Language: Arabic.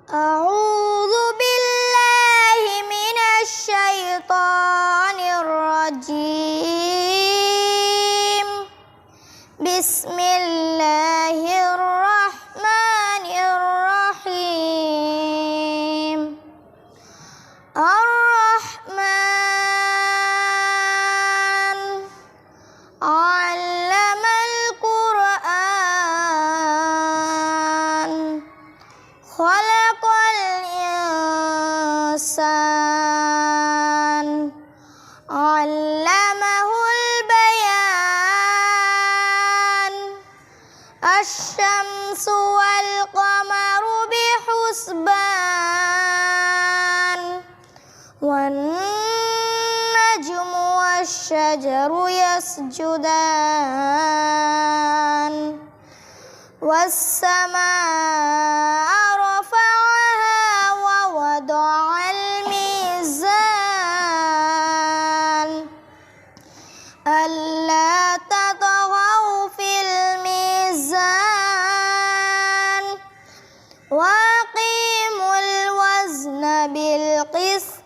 أعوذ بالله من الشيطان الرجيم. بسم الله الرحمن الرحيم. الرحمن علم القرآن خلق الإنسان علمه البيان. الشمس والقمر بحسبان والنجم والشجر يسجدان. والسماء رفعها ووضع الميزان ألا تطغوا في الميزان وأقيموا الوزن بالقسط